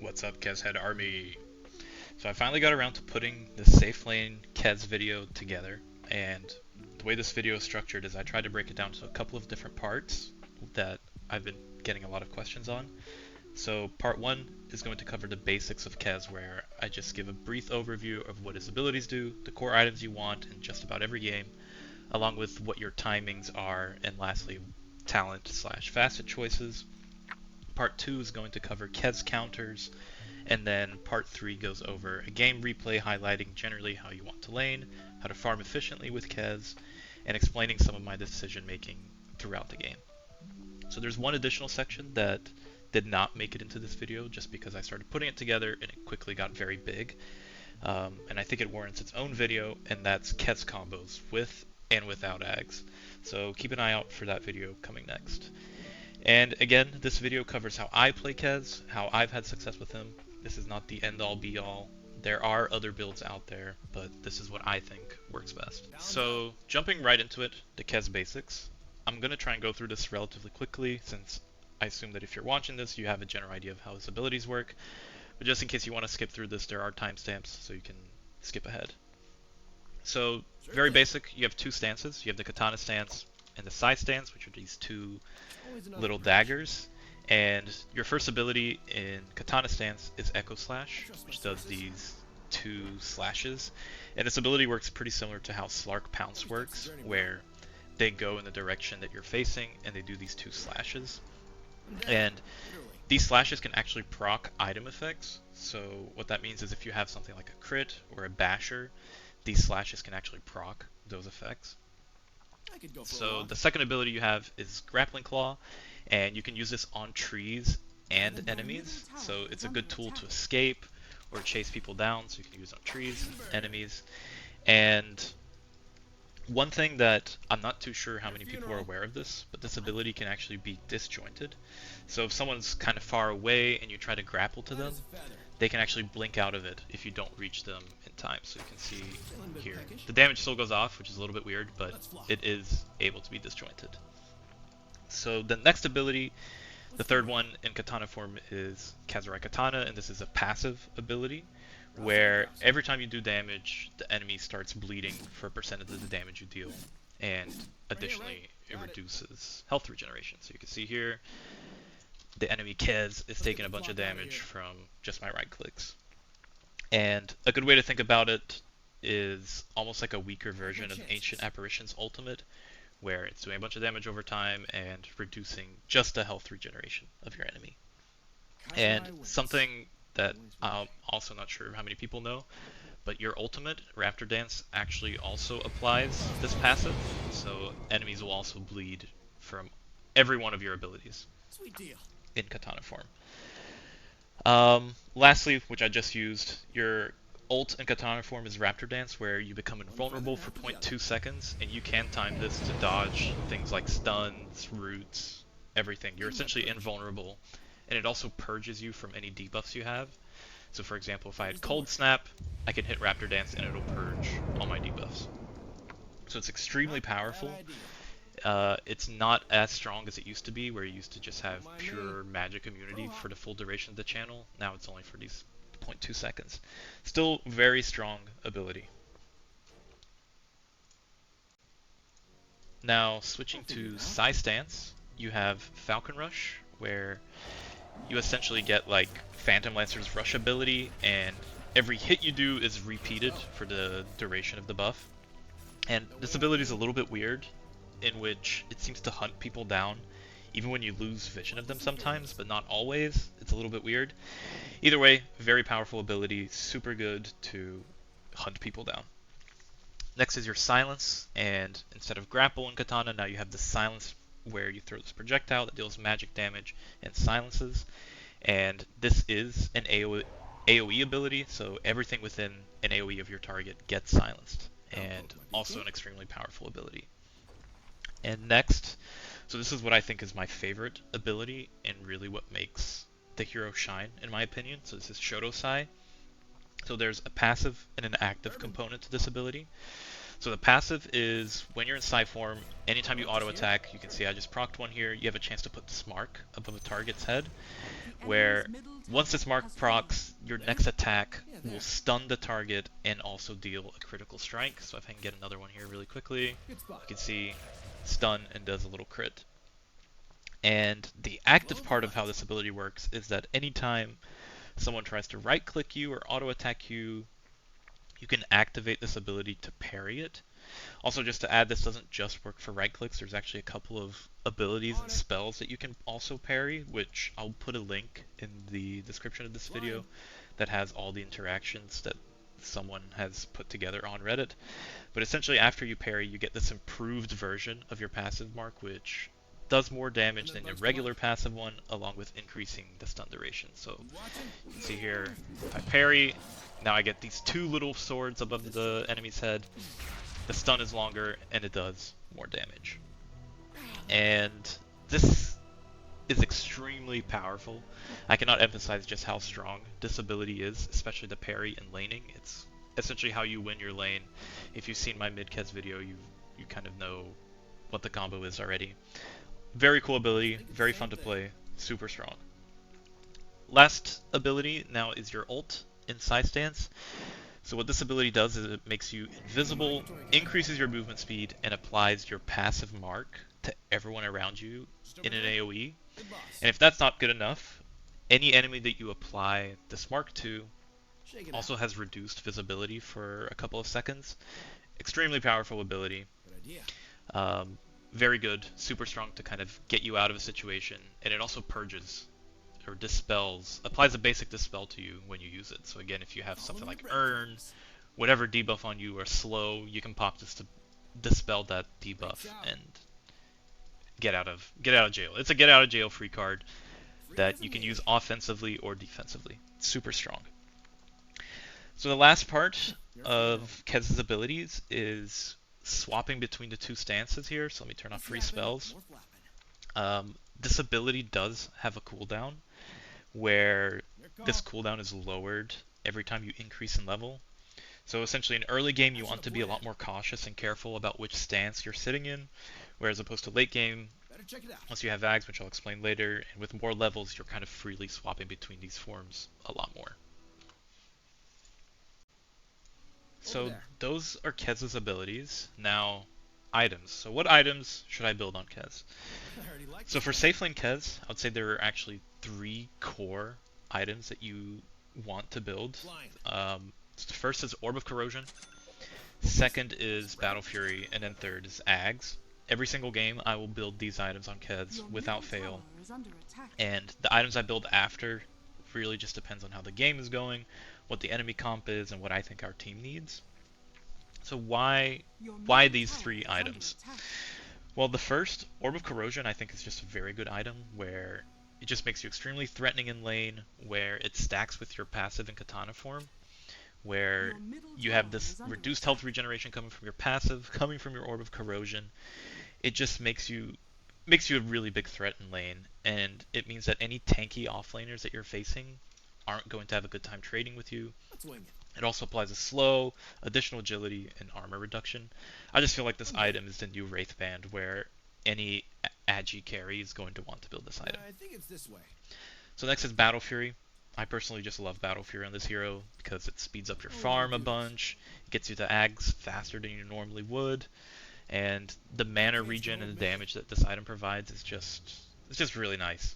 What's up, Kez Head Army? So I finally got around to putting the Safe Lane Kez video together, and the way this video is structured is I tried to break it down to a couple of different parts that I've been getting a lot of questions on. So part 1 is going to cover the basics of Kez, where I just give a brief overview of what his abilities do, the core items you want in just about every game, along with what your timings are, and lastly, talent slash facet choices. Part 2 is going to cover Kez Counters, and then part 3 goes over a game replay highlighting generally how you want to lane, how to farm efficiently with Kez, and explaining some of my decision making throughout the game. So there's one additional section that did not make it into this video just because I started putting it together and it quickly got very big. And I think it warrants its own video, and that's Kez combos with and without Aghs. So keep an eye out for that video coming next. And again, this video covers how I play Kez, how I've had success with him. This is not the end-all be-all. There are other builds out there, but this is what I think works best. So, jumping right into it, the Kez basics. I'm going to try and go through this relatively quickly, since I assume that if you're watching this, you have a general idea of how his abilities work. But just in case you want to skip through this, there are timestamps, so you can skip ahead. So, very basic, you have two stances. You have the Katana stance and the side stance, which are these two little daggers. And your first ability in Katana stance is Echo Slash, which does these two slashes. And this ability works pretty similar to how Slark Pounce works, where they go in the direction that you're facing and they do these two slashes. And these slashes can actually proc item effects. So what that means is if you have something like a crit or a basher, these slashes can actually proc those effects. So the second ability you have is Grappling Claw, and you can use this on trees and enemies. So it's a good tool to escape or chase people down, so you can use it on trees, enemies. And one thing that I'm not too sure how many people are aware of this, but this ability can actually be disjointed. So if someone's kind of far away and you try to grapple to them, they can actually blink out of it if you don't reach them in time. So you can see here, the damage still goes off, which is a little bit weird, but it is able to be disjointed. So the next ability, the third one in Katana form, is Kazurai Katana, and this is a passive ability, where every time you do damage, the enemy starts bleeding for a percentage of the damage you deal, and additionally, it reduces health regeneration. So you can see here, the enemy Kez is taking a bunch of damage from just my right clicks. And a good way to think about it is almost like a weaker version of Ancient Apparition's ultimate, where it's doing a bunch of damage over time and reducing just the health regeneration of your enemy. And something that I'm also not sure how many people know, but your ultimate, Raptor Dance, actually also applies this passive, so enemies will also bleed from every one of your abilities in Katana form. Lastly, which I just used, your ult in Katana form is Raptor Dance, where you become invulnerable for 0.2 seconds, and you can time this to dodge things like stuns, roots, everything. You're essentially invulnerable, and it also purges you from any debuffs you have. So for example, if I had Cold Snap, I can hit Raptor Dance and it'll purge all my debuffs. So it's extremely powerful. It's not as strong as it used to be, where you used to just have pure magic immunity for the full duration of the channel. Now it's only for these 0.2 seconds. Still very strong ability. Now switching to Psy Stance, you have Falcon Rush, where you essentially get like Phantom Lancer's rush ability, and every hit you do is repeated for the duration of the buff. And this ability is a little bit weird, in which it seems to hunt people down even when you lose vision of them sometimes, but not always. It's a little bit weird. Either way, very powerful ability, super good to hunt people down. Next is your Silence, and instead of Grapple in Katana, now you have the Silence, where you throw this projectile that deals magic damage and silences. And this is an AoE ability, so everything within an AoE of your target gets silenced, and also an extremely powerful ability. And next, so this is what I think is my favorite ability, and really what makes the hero shine, in my opinion. So this is Shoto Sai. So there's a passive and an active component to this ability. So the passive is when you're in psi form, anytime you auto attack, you can see I just procced one here, you have a chance to put this mark above a target's head, where once this mark procs, your next attack will stun the target and also deal a critical strike. So if I can get another one here really quickly, you can see stun and does a little crit. And the active part of how this ability works is that anytime someone tries to right click you or auto attack you, you can activate this ability to parry it. Also, just to add, this doesn't just work for right clicks. There's actually a couple of abilities and spells that you can also parry, which I'll put a link in the description of this video that has all the interactions that someone has put together on Reddit. But essentially, after you parry, you get this improved version of your passive mark, which does more damage than your regular passive one, along with increasing the stun duration. So you can see here, if I parry, now I get these two little swords above the enemy's head. The stun is longer, and it does more damage. And this is extremely powerful. I cannot emphasize just how strong this ability is, especially the parry and laning. It's essentially how you win your lane. If you've seen my mid-Kez video, you kind of know what the combo is already. Very cool ability, very fun to play, super strong. Last ability now is your ult in side stance. So what this ability does is it makes you invisible, increases your movement speed, and applies your passive mark to everyone around you in an AoE. And if that's not good enough, any enemy that you apply this mark to also has reduced visibility for a couple of seconds. Extremely powerful ability. Very good, super strong to kind of get you out of a situation, and it also purges or dispels, applies a basic dispel to you when you use it. So again, if you have something like Earn, whatever debuff on you, or slow, you can pop this to dispel that debuff and get out of jail. It's a get out of jail free card that you can use offensively or defensively. It's super strong. So the last part of Kez's abilities is swapping between the two stances here. So let me turn off free spells. This ability does have a cooldown where this cooldown is lowered every time you increase in level. So essentially in early game you want to be a lot more cautious and careful about which stance you're sitting in, whereas opposed to late game, once you have Aghs, which I'll explain later, and with more levels you're kind of freely swapping between these forms a lot more. So those are Kez's abilities. Now, items. So what items should I build on Kez? So for safe lane Kez, I would say there are actually 3 core items that you want to build. First is Orb of Corrosion, second is Battle Fury, and then third is Aghs. Every single game I will build these items on Kez without fail. And the items I build after really just depends on how the game is going, what the enemy comp is, and what I think our team needs. So why these 3 items? Well, the first, Orb of Corrosion, I think is just a very good item where it just makes you extremely threatening in lane, where it stacks with your passive in Katana form, where you have this reduced health regeneration coming from your passive, coming from your Orb of Corrosion. It just makes you a really big threat in lane, and it means that any tanky offlaners that you're facing aren't going to have a good time trading with you. It also applies a slow, additional agility, and armor reduction. I just feel like this item is the new Wraith Band, where any Agi carry is going to want to build this item. I think it's this way. So next is Battle Fury. I personally just love Battle Fury on this hero because it speeds up your farm a bunch, it gets you to Aghs faster than you normally would, and the mana regen and the damage that this item provides is just really nice.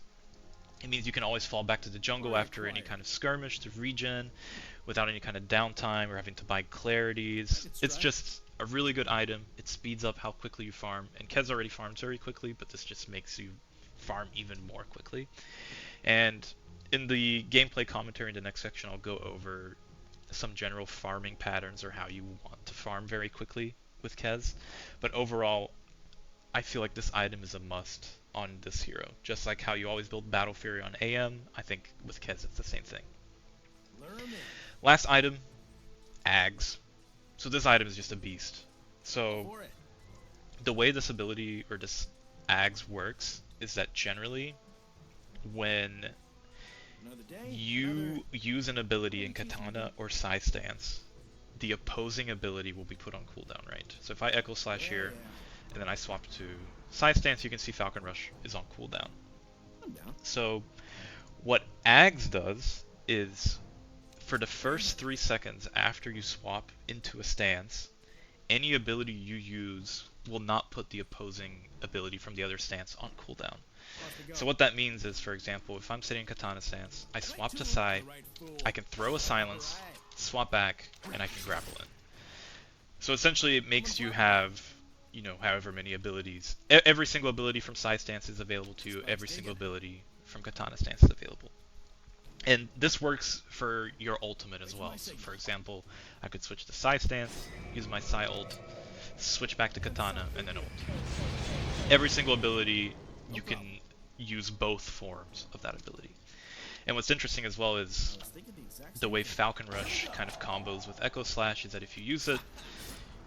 It means you can always fall back to the jungle after any kind of skirmish to regen without any kind of downtime or having to buy clarities. It's just a really good item. It speeds up how quickly you farm, and Kez already farms very quickly, but this just makes you farm even more quickly. And in the gameplay commentary in the next section, I'll go over some general farming patterns or how you want to farm very quickly with Kez. But overall, I feel like this item is a must on this hero. Just like how you always build Battle Fury on AM, I think with Kez it's the same thing. Last item, Aghs. So this item is just a beast. So the way this ability or this Aghs works is that generally when you use an ability in Katana or Sai stance, the opposing ability will be put on cooldown, right? So if I Echo Slash here, and then I swap to Side Stance, you can see Falcon Rush is on cooldown. So what Aghs does is, for the first 3 seconds after you swap into a stance, any ability you use will not put the opposing ability from the other stance on cooldown. So what that means is, for example, if I'm sitting in Katana stance, I swap to Sai, I can throw a silence, swap back, and I can grapple in. So essentially it makes you have, you know, however many abilities. Every single ability from Sai stance is available to you, every single ability from Katana stance is available. And this works for your ultimate as well. So for example, I could switch to Sai stance, use my Sai ult, switch back to Katana, and then ult. Every single ability, you can use both forms of that ability. And what's interesting as well is the way Falcon Rush kind of combos with Echo Slash is that if you use it,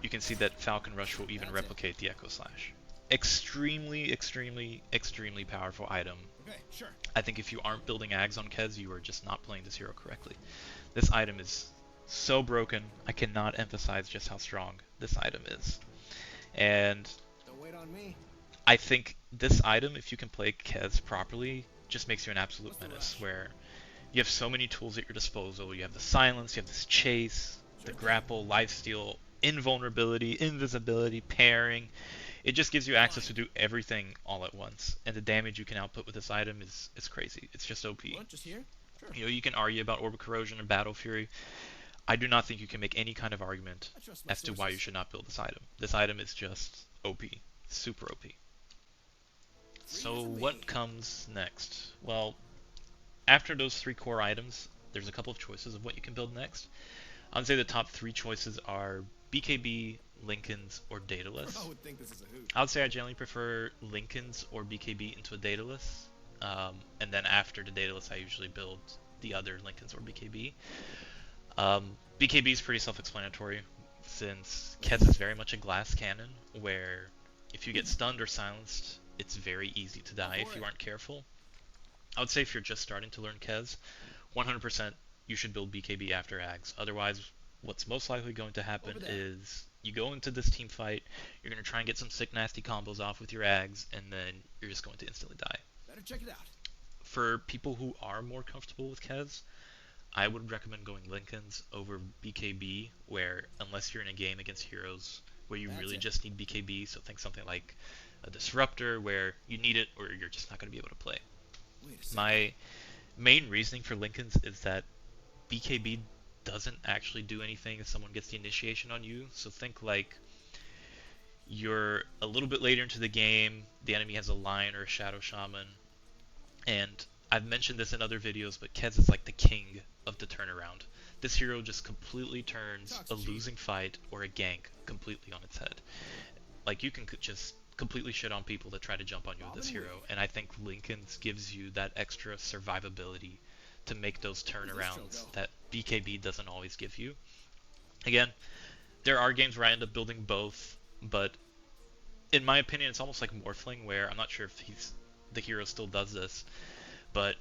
you can see that Falcon Rush will even replicate the Echo Slash. Extremely, extremely, extremely powerful item. I think if you aren't building Aghs on Kez, you are just not playing this hero correctly. This item is so broken, I cannot emphasize just how strong this item is. And I think this item, if you can play Kez properly, just makes you an absolute menace, where you have so many tools at your disposal. You have the silence, you have this chase, the grapple, lifesteal, invulnerability, invisibility, pairing. It just gives you access to do everything all at once, and the damage you can output with this item is crazy. It's just OP. You know, you can argue about Orb of Corrosion and Battle Fury. I do not think you can make any kind of argument as to why you should not build this item. This item is just OP. Super OP. So what comes next? Well, after those 3 core items, there's a couple of choices of what you can build next. I would say the top 3 choices are BKB, Linkens, or Daedalus. I would say I generally prefer Linkens or BKB into a Daedalus, and then after the Daedalus I usually build the other Linkens or BKB. BKB is pretty self-explanatory, since Kez is very much a glass cannon, where if you get stunned or silenced, it's very easy to die if you aren't careful. I would say if you're just starting to learn Kez, 100% you should build BKB after Aghs. Otherwise, what's most likely going to happen is you go into this team fight, you're going to try and get some sick nasty combos off with your Aghs, and then you're just going to instantly die. Better check it out. For people who are more comfortable with Kez, I would recommend going Linkens over BKB, where unless you're in a game against heroes where you really just need BKB, so think something like a Disruptor where you need it or you're just not going to be able to play. My main reasoning for Linkens is that BKB doesn't actually do anything if someone gets the initiation on you. So think like you're a little bit later into the game, the enemy has a Lion or a Shadow Shaman, and I've mentioned this in other videos, but Kez is like the king of the turnaround. This hero just completely turns a losing fight or a gank completely on its head. Like, you can just completely shit on people that try to jump on you with this hero, and I think Linken's gives you that extra survivability to make those turnarounds that BKB doesn't always give you. Again, there are games where I end up building both, but in my opinion it's almost like Morphling, where I'm not sure if the hero still does this, but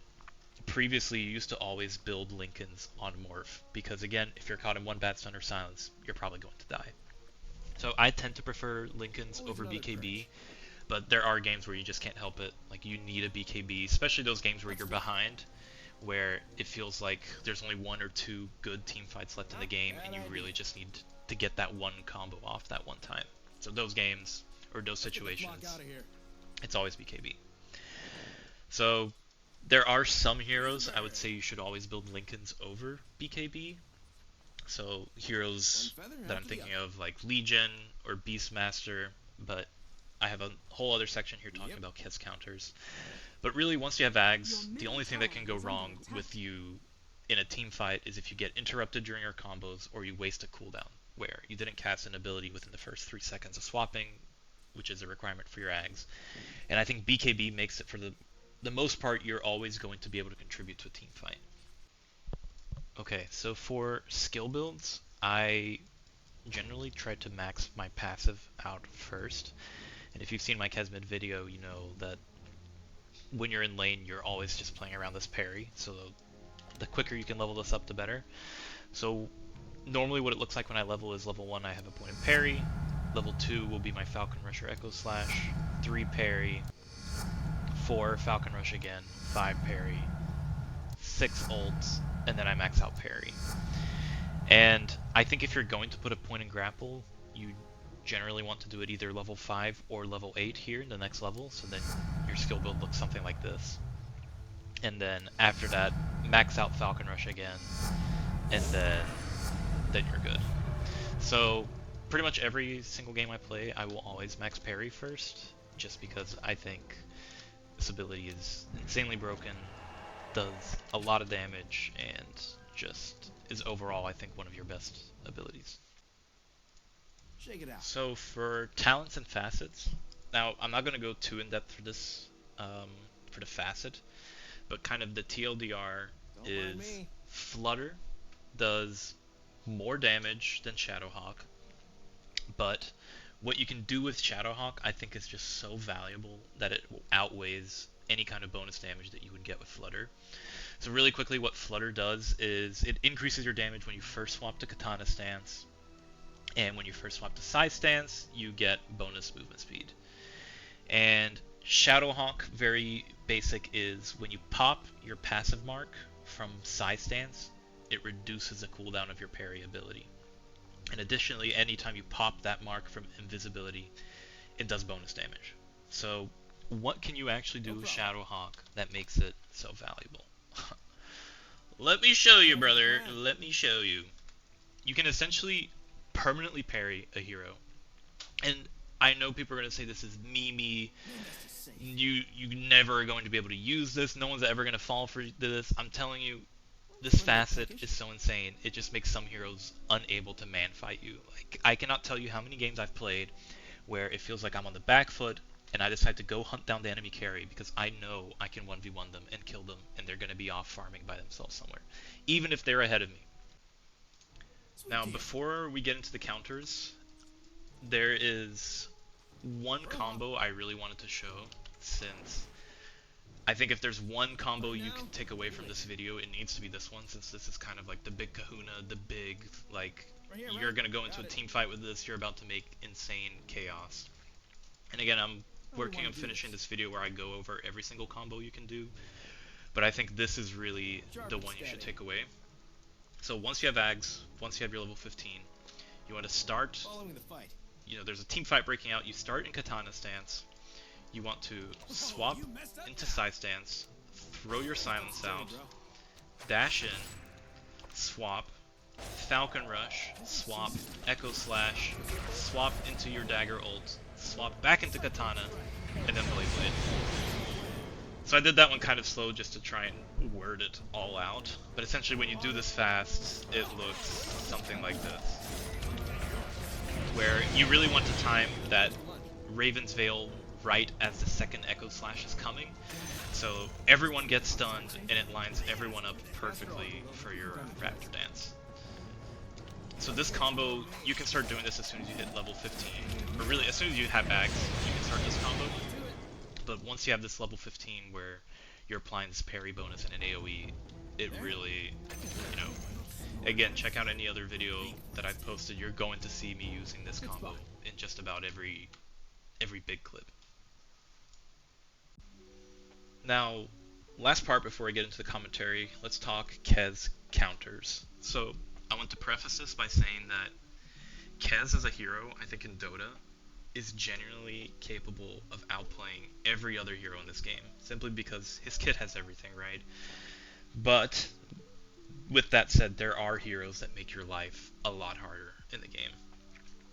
previously you used to always build Linkens on Morph, because again, if you're caught in one bad stun or silence, you're probably going to die. So I tend to prefer Linkens over BKB, but there are games where you just can't help it. Like, you need a BKB, especially those games where you're behind, where it feels like there's only 1 or 2 good team fights left in the game, and you really just need to get that one combo off that one time. So those games, or those situations, it's always BKB. So there are some heroes I would say you should always build Linkens over BKB. So heroes that I'm thinking of, like Legion or Beastmaster, but I have a whole other section here talking about Kez Counters. But really, once you have Aghs, the only thing that can go wrong with you in a team fight is if you get interrupted during your combos, or you waste a cooldown, where you didn't cast an ability within the first 3 seconds of swapping, which is a requirement for your Aghs. And I think BKB makes it, for the most part, you're always going to be able to contribute to a team fight. Okay, so for skill builds, I generally try to max my passive out first. And if you've seen my Kesmid video, you know that when you're in lane, you're always just playing around this parry. So the quicker you can level this up, the better. So normally what it looks like when I level is level 1 I have a point of parry, level 2 will be my Falcon Rush or Echo Slash, 3 parry, 4 Falcon Rush again, 5 parry, 6 ults, and then I max out parry. And I think if you're going to put a point and grapple, you generally want to do it either level 5 or level 8 here in the next level, so then your skill build looks something like this. And then after that, max out Falcon Rush again, and then you're good. So pretty much every single game I play, I will always max parry first, just because I think this ability is insanely broken, does a lot of damage, and just is overall, I think, one of your best abilities. Shake it out. So for talents and facets, now I'm not going to go too in depth for this, for the facet, but kind of the TLDR is Flutter does more damage than Shadowhawk, but what you can do with Shadowhawk I think is just so valuable that it outweighs any kind of bonus damage that you would get with Flutter. So really quickly, what Flutter does is it increases your damage when you first swap to Katana stance, and when you first swap to Side stance, you get bonus movement speed. And Shadowhawk, very basic, is when you pop your passive mark from Side stance, it reduces the cooldown of your parry ability. And additionally, anytime you pop that mark from invisibility, it does bonus damage. So what can you actually do with Shadowhawk that makes it so valuable? Let me show you, brother. Let me show you. You can essentially permanently parry a hero. And I know people are going to say this is me. You never are going to be able to use this. No one's ever going to fall for this. I'm telling you, this facet is so insane. It just makes some heroes unable to man fight you. Like, I cannot tell you how many games I've played where it feels like I'm on the back foot and I decide to go hunt down the enemy carry because I know I can 1v1 them and kill them, and they're going to be off farming by themselves somewhere, even if they're ahead of me. Now, before we get into the counters, there is one combo I really wanted to show, since I think if there's one combo you can take away from this video, it needs to be this one, since this is kind of like the big kahuna, the big, like, you're going to go into a team fight with this, you're about to make insane chaos. And again, I'm working on finishing this video where I go over every single combo you can do, but I think this is really the one you should take away. So once you have Aghs, once you have your level 15, you want to start, there's a team fight breaking out, you start in Katana stance, you want to swap into Side stance, throw your silence out, dash in, swap, Falcon Rush, swap, Echo Slash, swap into your dagger ult, swap back into Katana, and then Blade Blade. So I did that one kind of slow just to try and word it all out, but essentially when you do this fast, it looks something like this. Where you really want to time that Raven's Veil right as the second Echo Slash is coming, so everyone gets stunned and it lines everyone up perfectly for your Raptor Dance. So this combo, you can start doing this as soon as you hit level 15, or really as soon as you have Aghs, you can start this combo. But once you have this level 15 where you're applying this parry bonus and an AoE, it really, again, check out any other video that I've posted, you're going to see me using this combo in just about every big clip. Now, last part before I get into the commentary, let's talk Kez Counters. So, I want to preface this by saying that Kez as a hero, I think in Dota, is genuinely capable of outplaying every other hero in this game, simply because his kit has everything, right? But, with that said, there are heroes that make your life a lot harder in the game.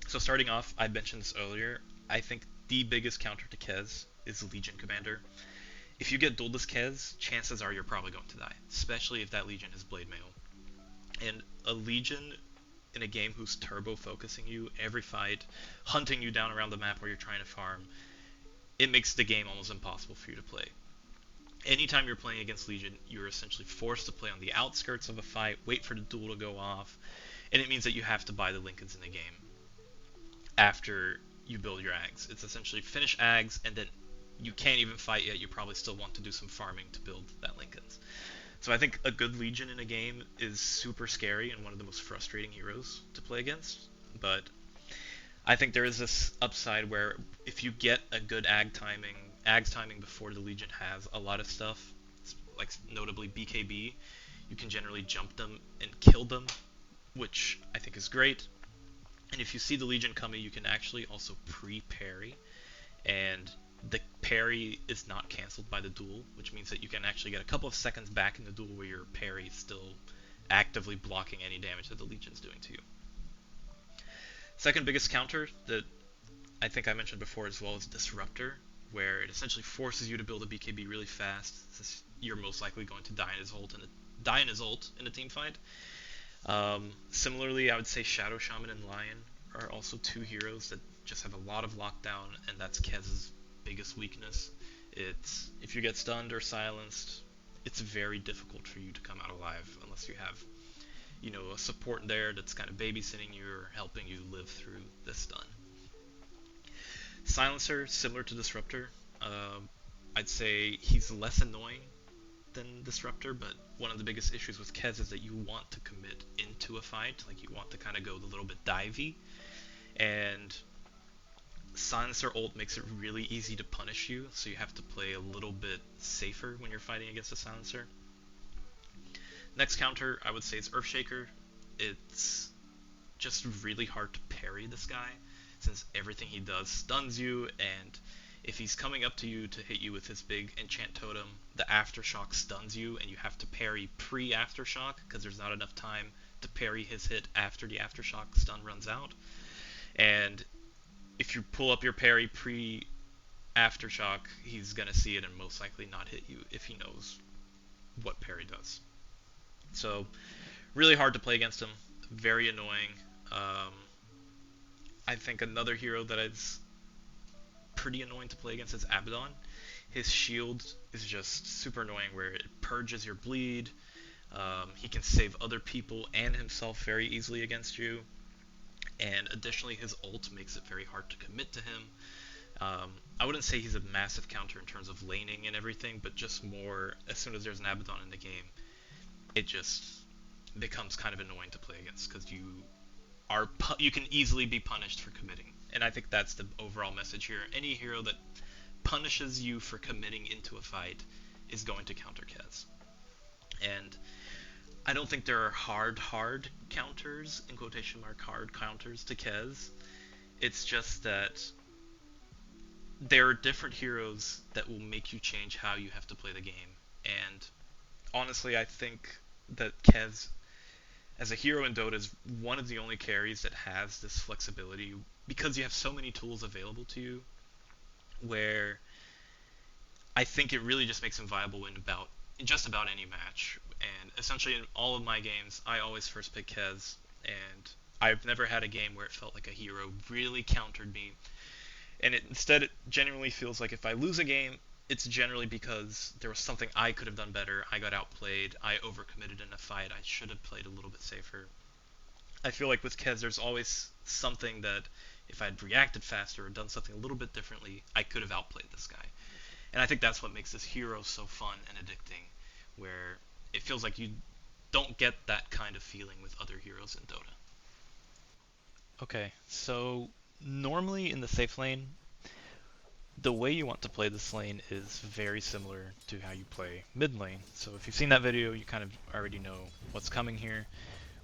So starting off, I mentioned this earlier, I think the biggest counter to Kez is Legion Commander. If you get dueled as Kez, chances are you're probably going to die, especially if that Legion is Blade Mail. And a Legion in a game who's turbo focusing you every fight, hunting you down around the map where you're trying to farm, it makes the game almost impossible for you to play. Anytime you're playing against Legion, you're essentially forced to play on the outskirts of a fight, wait for the duel to go off, and it means that you have to buy the Linkens in the game after you build your Aghs. It's essentially finish Aghs, and then you can't even fight yet, you probably still want to do some farming to build that Linkens. So I think a good Legion in a game is super scary and one of the most frustrating heroes to play against. But I think there is this upside where if you get a good Aghs timing before the Legion has a lot of stuff, like notably BKB, you can generally jump them and kill them, which I think is great. And if you see the Legion coming, you can actually also pre-parry, and the parry is not cancelled by the duel, which means that you can actually get a couple of seconds back in the duel where your parry is still actively blocking any damage that the Legion's doing to you. Second biggest counter that I think I mentioned before as well is Disruptor, where it essentially forces you to build a BKB really fast, since you're most likely going to die in his ult in a team fight. Similarly, I would say Shadow Shaman and Lion are also two heroes that just have a lot of lockdown, and that's Kez's biggest weakness. It's if you get stunned or silenced, it's very difficult for you to come out alive unless you have, a support there that's kind of babysitting you or helping you live through this stun. Silencer, similar to Disruptor, I'd say he's less annoying than Disruptor, but one of the biggest issues with Kez is that you want to commit into a fight, like you want to kind of go a little bit divey, and Silencer ult makes it really easy to punish you, so you have to play a little bit safer when you're fighting against a Silencer. Next counter, I would say, is Earthshaker. It's just really hard to parry this guy, since everything he does stuns you, and if he's coming up to you to hit you with his big enchant totem, the aftershock stuns you, and you have to parry pre-aftershock, because there's not enough time to parry his hit after the aftershock stun runs out. And if you pull up your parry pre-aftershock, he's going to see it and most likely not hit you if he knows what parry does. So, really hard to play against him, very annoying. I think another hero that is pretty annoying to play against is Abaddon. His shield is just super annoying where it purges your bleed. He can save other people and himself very easily against you. And additionally, his ult makes it very hard to commit to him. I wouldn't say he's a massive counter in terms of laning and everything, but just more, as soon as there's an Abaddon in the game, it just becomes kind of annoying to play against, because you can easily be punished for committing. And I think that's the overall message here. Any hero that punishes you for committing into a fight is going to counter Kez. And I don't think there are hard counters, in quotation mark, hard counters to Kez. It's just that there are different heroes that will make you change how you have to play the game. And honestly, I think that Kez, as a hero in Dota, is one of the only carries that has this flexibility, because you have so many tools available to you, where I think it really just makes him viable in just about any match. And essentially in all of my games, I always first pick Kez, and I've never had a game where it felt like a hero really countered me. And instead, it genuinely feels like if I lose a game, it's generally because there was something I could have done better. I got outplayed. I overcommitted in a fight. I should have played a little bit safer. I feel like with Kez, there's always something that if I'd reacted faster or done something a little bit differently, I could have outplayed this guy. And I think that's what makes this hero so fun and addicting, where it feels like you don't get that kind of feeling with other heroes in Dota. Okay, so normally in the safe lane, the way you want to play this lane is very similar to how you play mid lane. So if you've seen that video, you kind of already know what's coming here,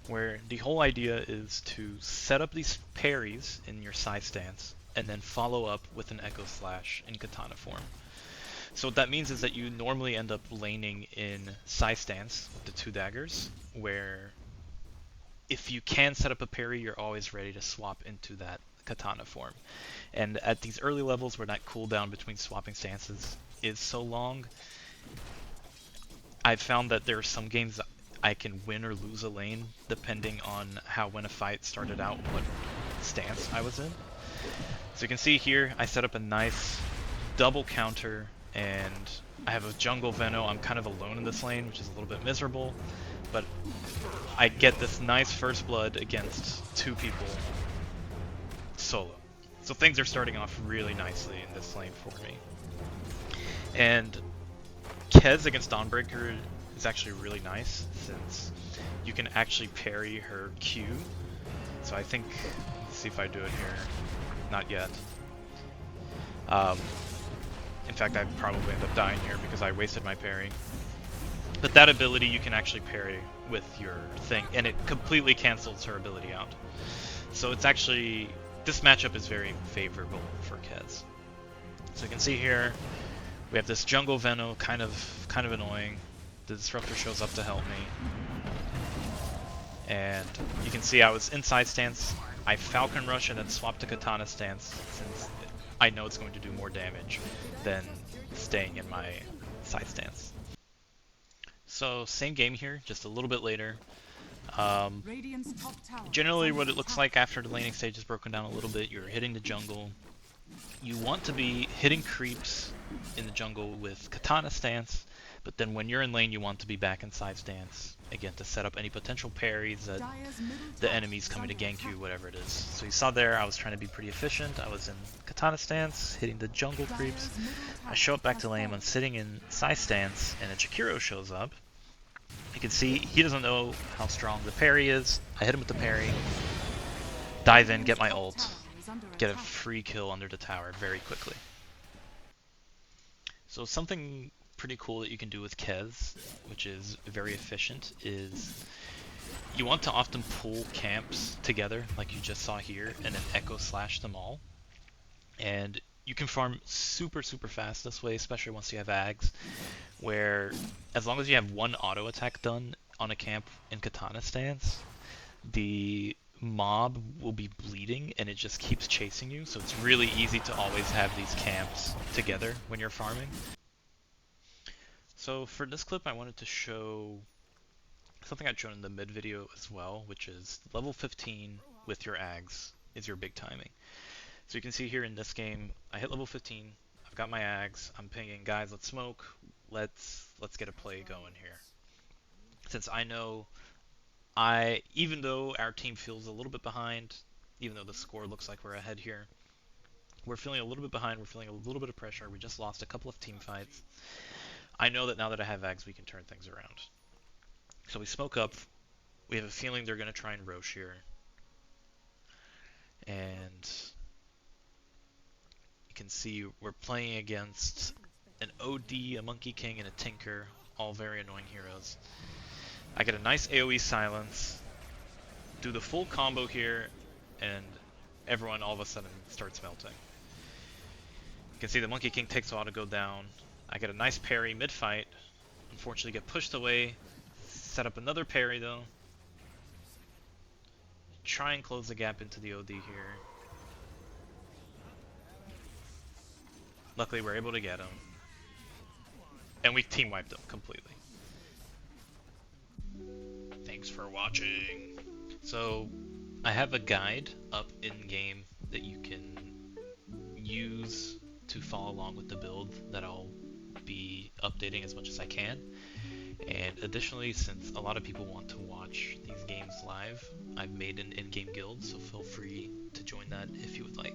where the whole idea is to set up these parries in your side stance, and then follow up with an Echo Slash in Katana form. So what that means is that you normally end up laning in side stance with the 2 daggers, where if you can set up a parry, you're always ready to swap into that Katana form. And at these early levels where that cooldown between swapping stances is so long, I've found that there are some games that I can win or lose a lane depending on how, when a fight started out, what stance I was in. So you can see here, I set up a nice double counter, and I have a jungle Veno. I'm kind of alone in this lane, which is a little bit miserable, but I get this nice first blood against 2 people solo. So things are starting off really nicely in this lane for me. And Kez against Dawnbreaker is actually really nice since you can actually parry her Q. So I think, let's see if I do it here. Not yet. In fact, I'd probably end up dying here because I wasted my parry. But that ability you can actually parry with your thing, and it completely cancels her ability out. So it's actually, this matchup is very favorable for Kez. So you can see here, we have this jungle Veno, kind of annoying. The Disruptor shows up to help me. And you can see I was in side stance. I Falcon Rush and then swap to Katana stance since I know it's going to do more damage than staying in my side stance. So same game here, just a little bit later. Generally what it looks like after the laning stage is broken down a little bit, you're hitting the jungle. You want to be hitting creeps in the jungle with Katana stance, but then when you're in lane you want to be back in side stance, again to set up any potential parries that the enemy's coming to gank you, whatever it is. So you saw there I was trying to be pretty efficient. I was in Katana stance, hitting the jungle creeps. I show up back to lane, I'm sitting in side stance, and a Jakiro shows up. You can see he doesn't know how strong the parry is. I hit him with the parry, dive in, get my ult, get a free kill under the tower very quickly. So something pretty cool that you can do with Kez, which is very efficient, is you want to often pull camps together like you just saw here and then echo slash them all. And you can farm super fast this way, especially once you have Aghs, where as long as you have one auto attack done on a camp in Katana stance, the mob will be bleeding and it just keeps chasing you, so it's really easy to always have these camps together when you're farming. So for this clip I wanted to show something I'd shown in the mid video as well, which is level 15 with your Aghs is your big timing. So you can see here in this game, I hit level 15, I've got my Aghs, I'm pinging, guys, let's smoke, let's get a play going here. Since I know even though our team feels a little bit behind, even though the score looks like we're ahead here, we're feeling a little bit behind, we're feeling a little bit of pressure, we just lost a couple of team fights. I know that now that I have Aghs, we can turn things around. So we smoke up, we have a feeling they're going to try and Roche here. And you can see we're playing against an OD, a Monkey King, and a Tinker, all very annoying heroes. I get a nice AoE silence, do the full combo here, and everyone all of a sudden starts melting. You can see the Monkey King takes a while to go down. I get a nice parry mid-fight, unfortunately get pushed away, set up another parry though. Try and close the gap into the OD here. Luckily we're able to get him. And we team wiped him completely. Thanks for watching. So I have a guide up in game that you can use to follow along with the build that I'll be updating as much as I can. And additionally, since a lot of people want to watch these games live, I've made an in-game guild, so feel free to join that if you would like.